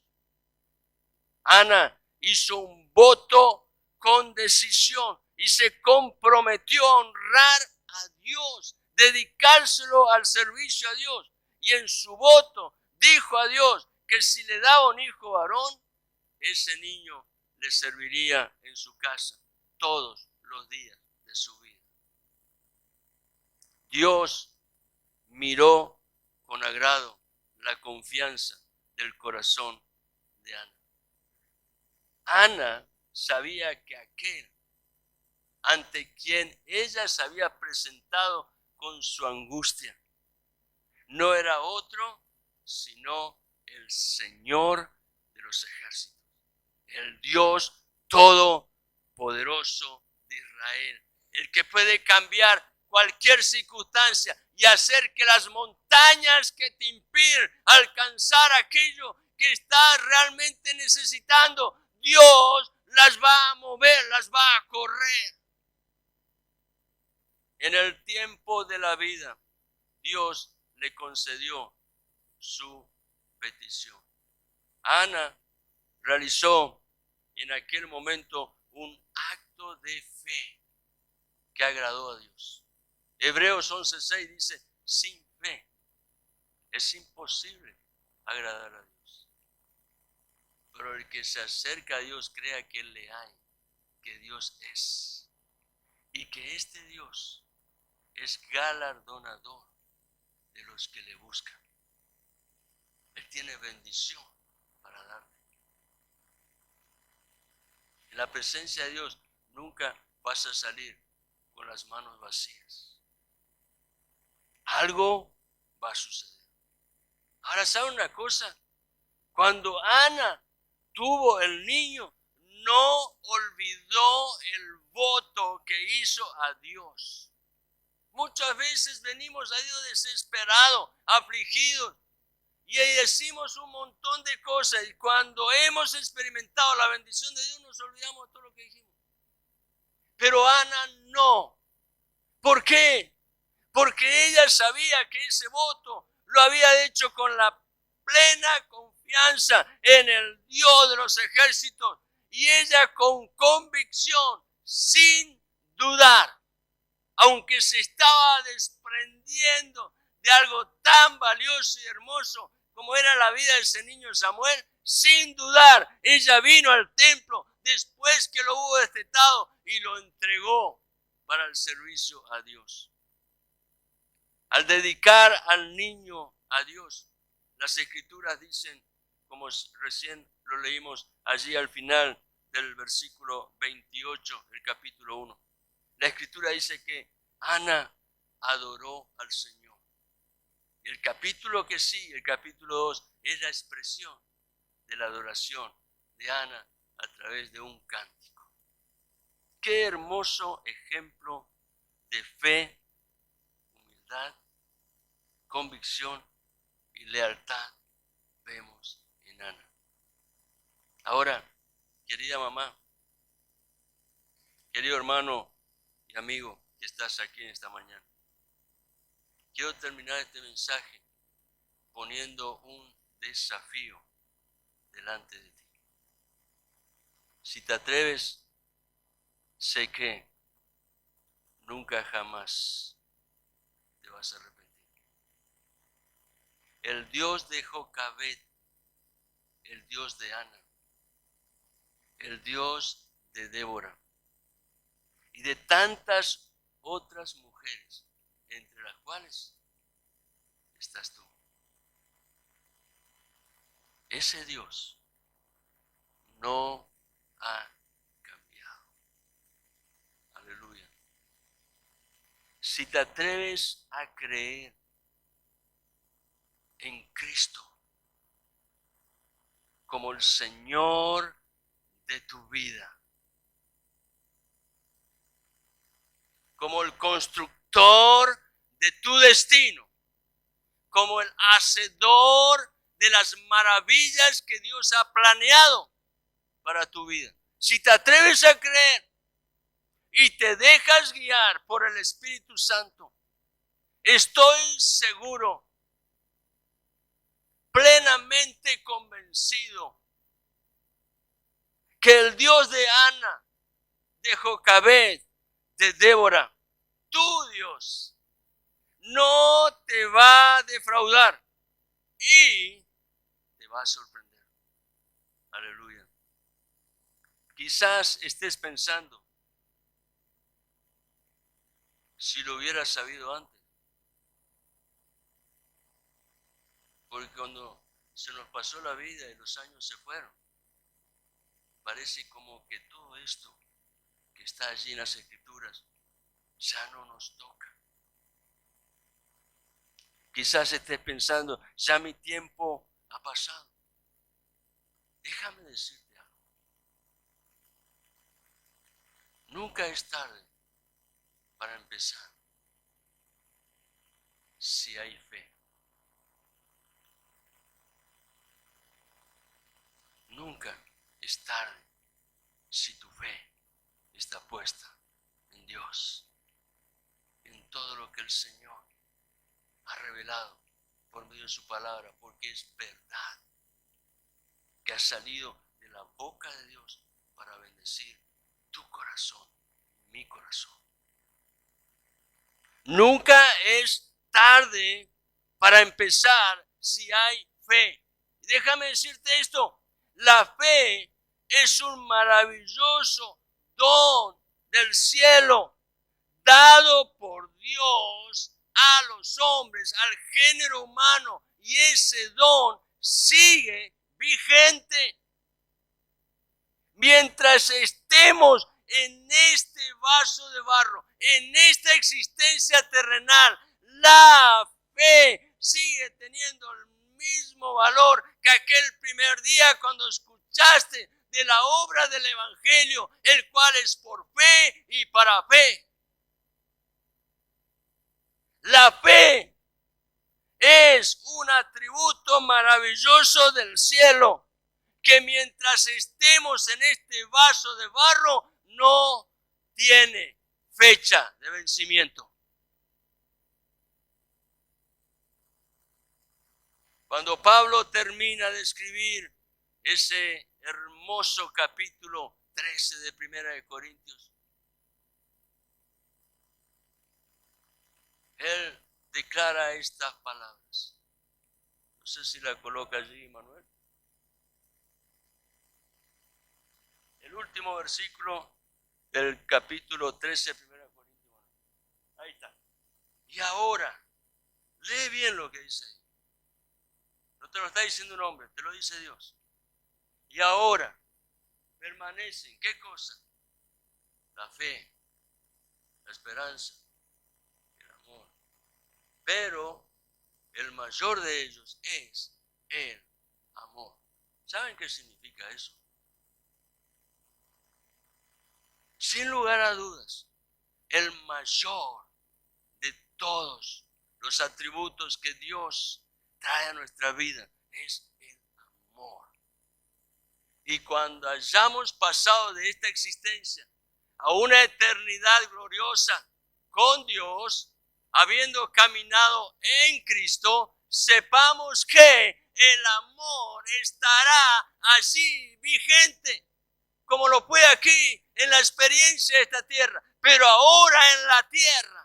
Ana hizo un voto con decisión y se comprometió a honrar a Dios, dedicárselo al servicio a Dios. Y en su voto dijo a Dios que si le daba un hijo varón, ese niño le serviría en su casa todos los días de su vida. Dios miró con agrado la confianza del corazón de Ana. Ana sabía que aquel ante quien ella se había presentado con su angustia no era otro sino el Señor de los ejércitos, el Dios todopoderoso de Israel, el que puede cambiar cualquier circunstancia y hacer que las montañas que te impiden alcanzar aquello que estás realmente necesitando, Dios las va a mover, las va a correr. En el tiempo de la vida, Dios le concedió su petición. Ana realizó en aquel momento un acto de fe que agradó a Dios. Hebreos 11:6 dice: sin fe es imposible agradar a Dios. Pero el que se acerca a Dios crea que Él le hay, que Dios es, y que este Dios es galardonador de los que le buscan. Él tiene bendición para darte. En la presencia de Dios nunca vas a salir con las manos vacías. Algo va a suceder. Ahora, ¿saben una cosa? Cuando Ana tuvo el niño, no olvidó el voto que hizo a Dios. Muchas veces venimos a Dios desesperados, afligidos, y decimos un montón de cosas, y cuando hemos experimentado la bendición de Dios nos olvidamos de todo lo que dijimos. Pero Ana no. ¿Por qué? Porque ella sabía que ese voto lo había hecho con la plena confianza en el Dios de los ejércitos, y ella con convicción, sin dudar, aunque se estaba desprendiendo de algo tan valioso y hermoso como era la vida de ese niño Samuel, sin dudar, ella vino al templo después que lo hubo destetado y lo entregó para el servicio a Dios. Al dedicar al niño a Dios, Las Escrituras dicen, como recién lo leímos allí al final del versículo 28, el capítulo 1. La Escritura dice que Ana adoró al Señor. El capítulo que sigue, el capítulo 2, es la expresión de la adoración de Ana a través de un cántico. Qué hermoso ejemplo de fe, humildad, convicción y lealtad vemos en Ana. Ahora, querida mamá, querido hermano y amigo que estás aquí en esta mañana, quiero terminar este mensaje poniendo un desafío delante de ti. Si te atreves, sé que nunca jamás te vas a arrepentir. El Dios de Jocabed, el Dios de Ana, el Dios de Débora y de tantas otras mujeres, entre las cuales estás tú. Ese Dios no ha cambiado. Aleluya. Si te atreves a creer en Cristo como el Señor de tu vida, como el constructor de tu destino, como el hacedor de las maravillas que Dios ha planeado para tu vida. Si te atreves a creer y te dejas guiar por el Espíritu Santo, estoy seguro, plenamente convencido, que el Dios de Ana, de Jocabed, de Débora, tu Dios, no te va a defraudar y te va a sorprender. Aleluya. Quizás estés pensando, si lo hubieras sabido antes, porque cuando se nos pasó la vida y los años se fueron, parece como que todo esto que está allí en las Escrituras ya no nos toca. Quizás estés pensando, ya mi tiempo ha pasado. Déjame decirte algo. Nunca es tarde para empezar si hay fe. Nunca es tarde si tu fe está puesta en Dios, en todo lo que el Señor ha revelado por medio de su palabra, porque es verdad que ha salido de la boca de Dios para bendecir tu corazón, mi corazón. Nunca es tarde para empezar si hay fe. Déjame decirte esto, la fe es un maravilloso don del cielo dado por Dios a los hombres, al género humano, y ese don sigue vigente. Mientras estemos en este vaso de barro, en esta existencia terrenal, la fe sigue teniendo el mismo valor que aquel primer día cuando escuchaste de la obra del Evangelio, el cual es por fe y para fe. La fe es un atributo maravilloso del cielo, que mientras estemos en este vaso de barro no tiene fecha de vencimiento. Cuando Pablo termina de escribir ese hermoso capítulo 13 de Primera de Corintios, él declara estas palabras. No sé si la coloca allí, Manuel. El último versículo del capítulo 13 de 1 Corintios. Ahí está. Y ahora, lee bien lo que dice ahí. te lo está diciendo un hombre, te lo dice Dios. Y ahora permanecen, ¿qué cosa? La fe, la esperanza, el amor. Pero el mayor de ellos es el amor. ¿Saben qué significa eso? Sin lugar a dudas, el mayor de todos los atributos que Dios trae a nuestra vida es el amor. Y cuando hayamos pasado de esta existencia a una eternidad gloriosa con Dios, habiendo caminado en Cristo, sepamos que el amor estará allí vigente, como lo fue aquí en la experiencia de esta tierra, pero ahora en la tierra.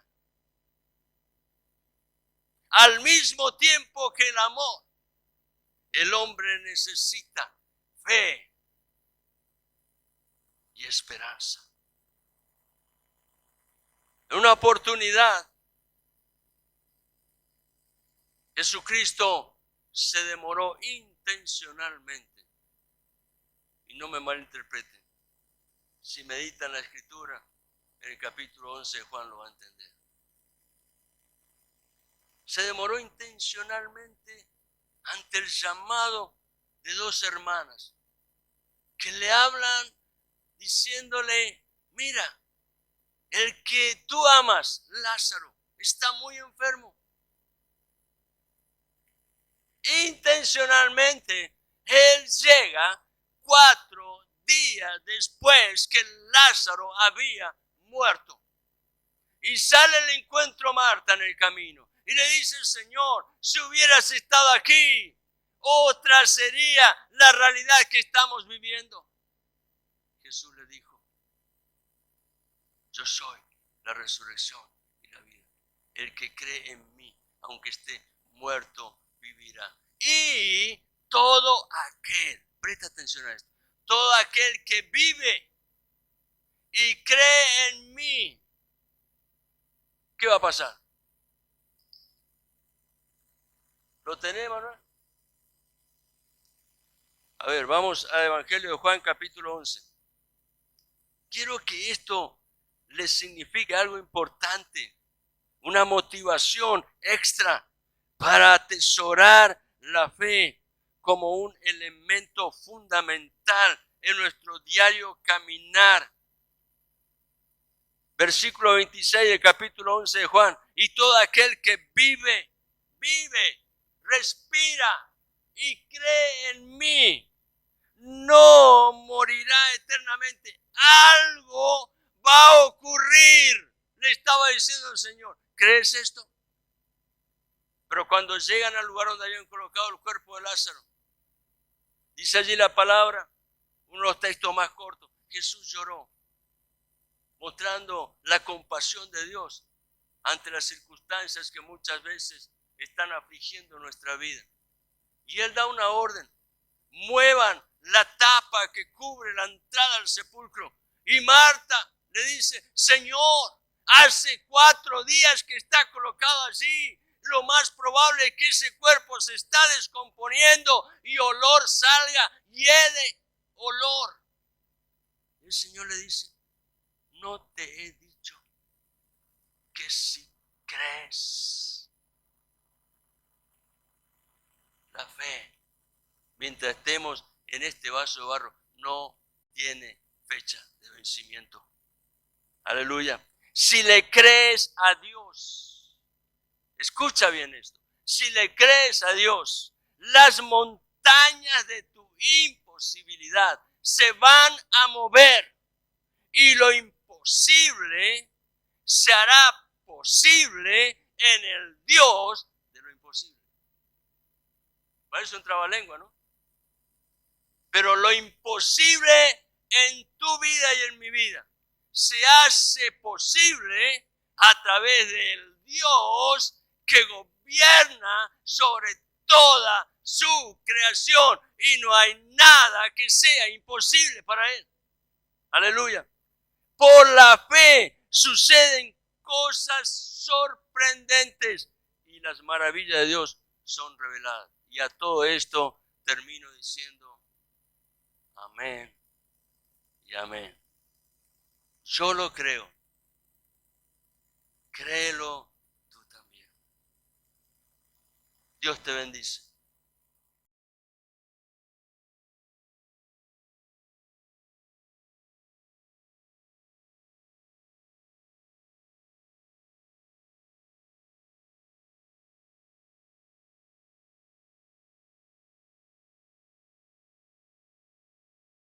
Al mismo tiempo que el amor, el hombre necesita fe y esperanza. En una oportunidad, Jesucristo se demoró intencionalmente. Y no me malinterpreten. Si meditan la Escritura, en el capítulo 11 de Juan lo va a entender. Se demoró intencionalmente ante el llamado de dos hermanas que le hablan diciéndole: mira, el que tú amas, Lázaro, está muy enfermo. Intencionalmente, él llega 4 días después que Lázaro había muerto. Y sale al encuentro Marta en el camino. Y le dice: Señor, si hubieras estado aquí, otra sería la realidad que estamos viviendo. Jesús le dijo: yo soy la resurrección y la vida. El que cree en mí, aunque esté muerto, vivirá. Y todo aquel, presta atención a esto, todo aquel que vive y cree en mí, ¿qué va a pasar? ¿Lo tenemos, no? A ver, vamos al Evangelio de Juan, capítulo 11. Quiero que esto les signifique algo importante, una motivación extra para atesorar la fe como un elemento fundamental en nuestro diario caminar. Versículo 26 del capítulo 11 de Juan: y todo aquel que vive, respira y cree en mí, no morirá eternamente. Algo va a ocurrir, le estaba diciendo el Señor. ¿Crees esto? Pero cuando llegan al lugar donde habían colocado el cuerpo de Lázaro, dice allí la palabra, uno de los textos más cortos: Jesús lloró, mostrando la compasión de Dios ante las circunstancias que muchas veces están afligiendo nuestra vida. Y Él da una orden: muevan la tapa que cubre la entrada al sepulcro. Y Marta le dice: Señor, hace 4 días que está colocado allí. Lo más probable es que ese cuerpo se está descomponiendo y olor salga, hiede olor. El Señor le dice: no te he dicho que si crees. La fe, mientras estemos en este vaso de barro, no tiene fecha de vencimiento. Aleluya. Si le crees a Dios, escucha bien esto, si le crees a Dios, las montañas de tu imposibilidad se van a mover y lo imposible se hará posible en el Dios de lo imposible. Parece un trabalengua, ¿no? Pero lo imposible en tu vida y en mi vida se hace posible a través del Dios que gobierna sobre toda su creación, y no hay nada que sea imposible para Él. Aleluya. Por la fe suceden cosas sorprendentes y las maravillas de Dios son reveladas. Y a todo esto termino diciendo amén y amén. Yo lo creo. Créelo tú también. Dios te bendice.